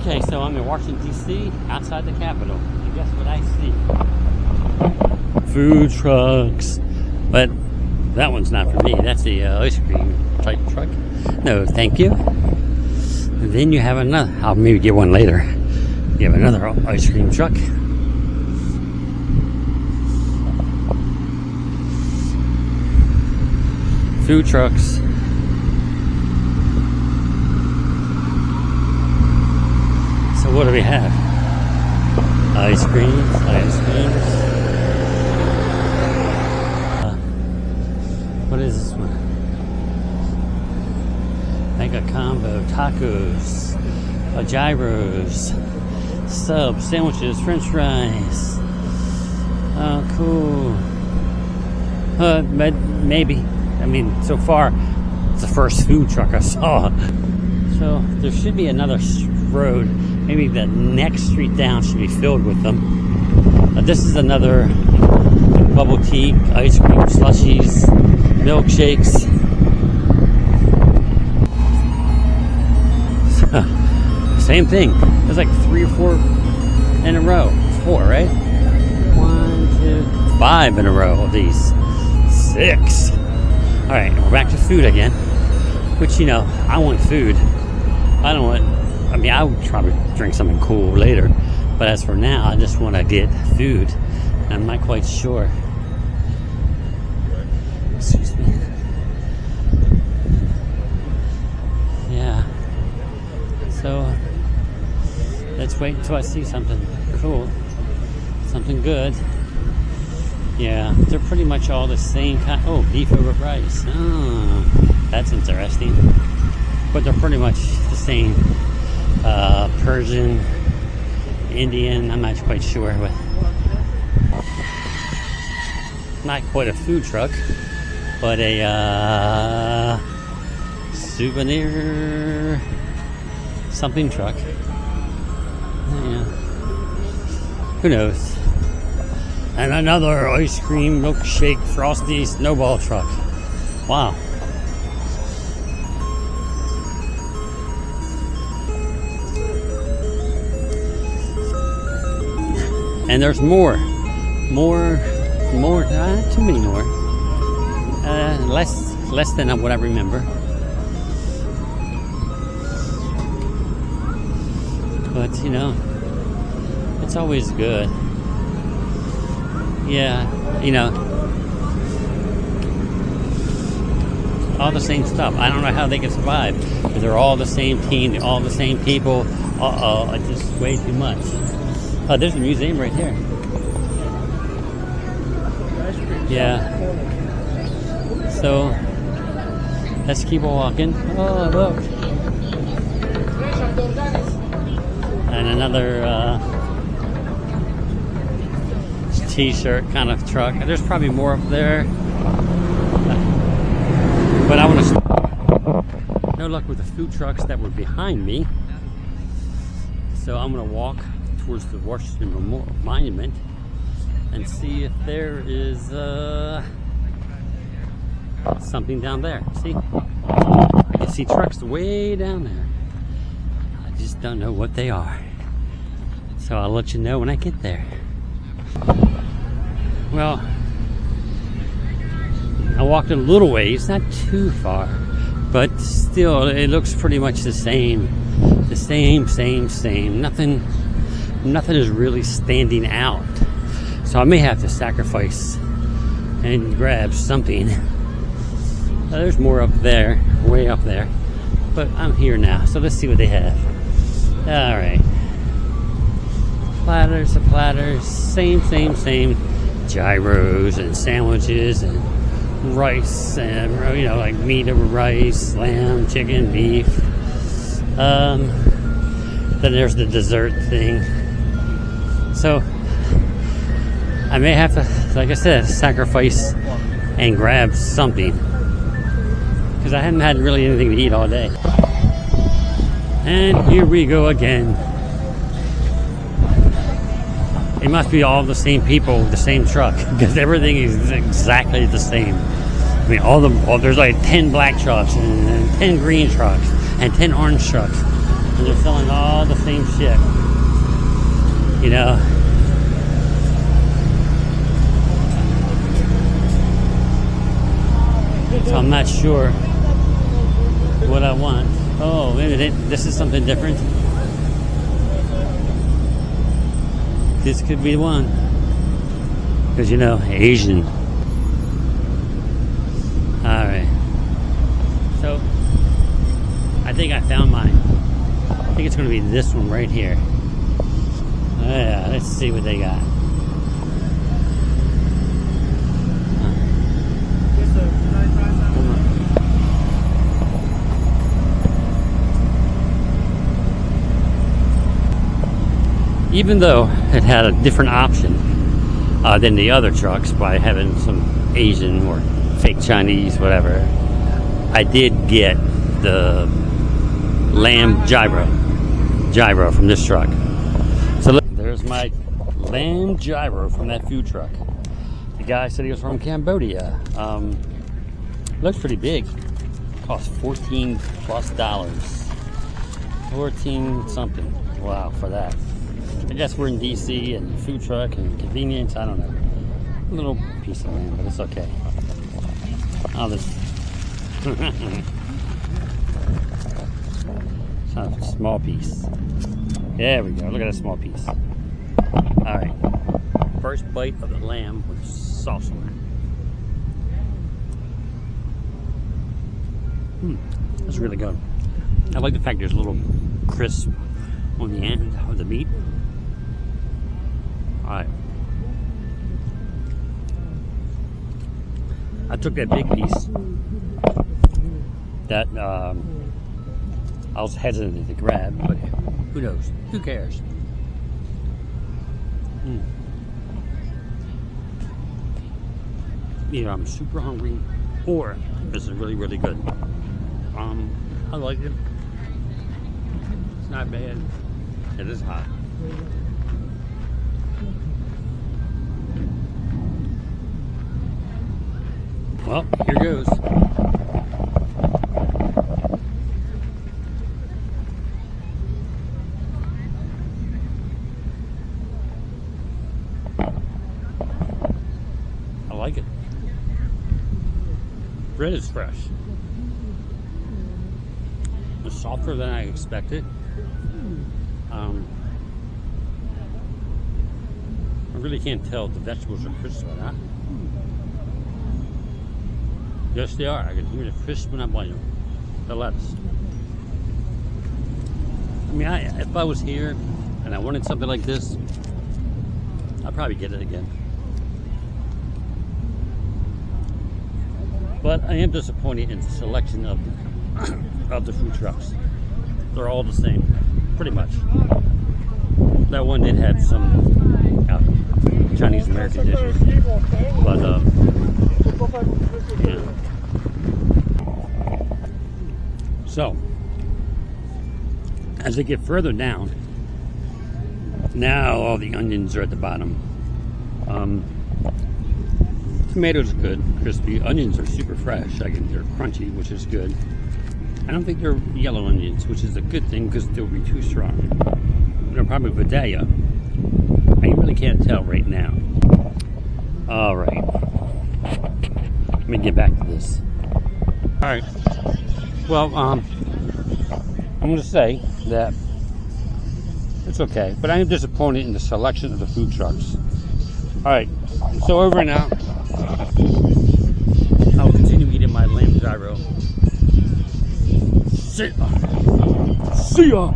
Okay, so I'm in Washington, D.C., outside the Capitol. And guess what I see? Food trucks. But that one's not for me. That's the ice cream type truck. No, thank you. And then you have another. I'll maybe get one later. You have another ice cream truck. Food trucks. So what do we have? Ice creams. What is this one? Mega combo, tacos, gyros, subs, sandwiches, french fries. Oh, cool. But maybe. I mean, so far, it's the first food truck I saw. So there should be another road. Maybe the next street down should be filled with them. This is another bubble tea, ice cream, slushies, milkshakes. Same thing. There's like 3 or 4 in a row. 4, right? 1, 2, 5 in a row of these. 6. All right, we're back to food again. Which, you know, I want food. I mean, I would probably drink something cool later. But as for now, I just want to get food. I'm not quite sure. Excuse me. Yeah. So, let's wait until I see something cool. Something good. Yeah, they're pretty much all the same kind. Oh, beef over rice. Oh, that's interesting. But they're pretty much the same. Persian, Indian, I'm not quite sure. But not quite a food truck, but a souvenir something truck. Yeah. Who knows? And another ice cream, milkshake, frosty snowball truck. Wow. And there's more, too many more. Less than what I remember. But you know, it's always good. Yeah, you know, all the same stuff. I don't know how they can survive. Because they're all the same team, all the same people. It's just way too much. Oh, there's a museum right here. Yeah. So, let's keep walking. Oh, look. And another t-shirt kind of truck. There's probably more up there. But I want to... No luck with the food trucks that were behind me. So I'm going to walk towards the Washington Memorial Monument and see if there is something down there. See? I can see trucks way down there. I just don't know what they are. So I'll let you know when I get there. Well, I walked a little ways, not too far, but still it looks pretty much the same. The same. Nothing is really standing out. So I may have to sacrifice and grab something. There's more up there, way up there. But I'm here now, so let's see what they have. Alright. Platters, same. Gyros and sandwiches and rice and, you know, like meat over rice, lamb, chicken, beef. Then there's the dessert thing. So I may have to, like I said, sacrifice and grab something because I haven't had really anything to eat all day. And here we go again. It must be all the same people, the same truck, because everything is exactly the same. I mean, there's like 10 black trucks and 10 green trucks and 10 orange trucks. and they're selling all the same shit. You know. So I'm not sure what I want. Oh, maybe this is something different. This could be one. Because, you know, Asian. Alright. So, I think I found mine. I think it's going to be this one right here. Yeah, let's see what they got. Even though it had a different option than the other trucks by having some Asian or fake Chinese, whatever, I did get the lamb gyro from this truck. So look, there's my lamb gyro from that food truck. The guy said he was from Cambodia. Looks pretty big. Cost $14 plus. 14 something. Wow, for that. I guess we're in DC and food truck and convenience. I don't know. A little piece of land, but it's okay. Oh, this. It's not a small piece. There we go. Look at that small piece. All right. First bite of the lamb with sauce on it. That's really good. I like the fact there's a little crisp on the end of the meat. Alright. I took that big piece that I was hesitant to grab, but who knows? Who cares? Either I'm super hungry or this is really, really good. I like it. It's not bad. It is hot. Well, here goes. I like it. Bread is fresh. It's softer than I expected. I really can't tell if the vegetables are crisp or not. Yes, they are. I can hear the crisp when I'm biting the lettuce. I mean, if I was here and I wanted something like this, I'd probably get it again. But I am disappointed in the selection of the food trucks. They're all the same, pretty much. That one did have some Chinese American dishes, but yeah. So, as I get further down, now all the onions are at the bottom. Tomatoes are good, crispy. Onions are super fresh. They're crunchy, which is good. I don't think they're yellow onions, which is a good thing because they'll be too strong. They're probably Vidalia. I really can't tell right now. All right. Let me get back to this. All right. Well, I'm going to say that it's okay, but I am disappointed in the selection of the food trucks. All right. So over and out. I'll continue eating my lamb gyro. See ya.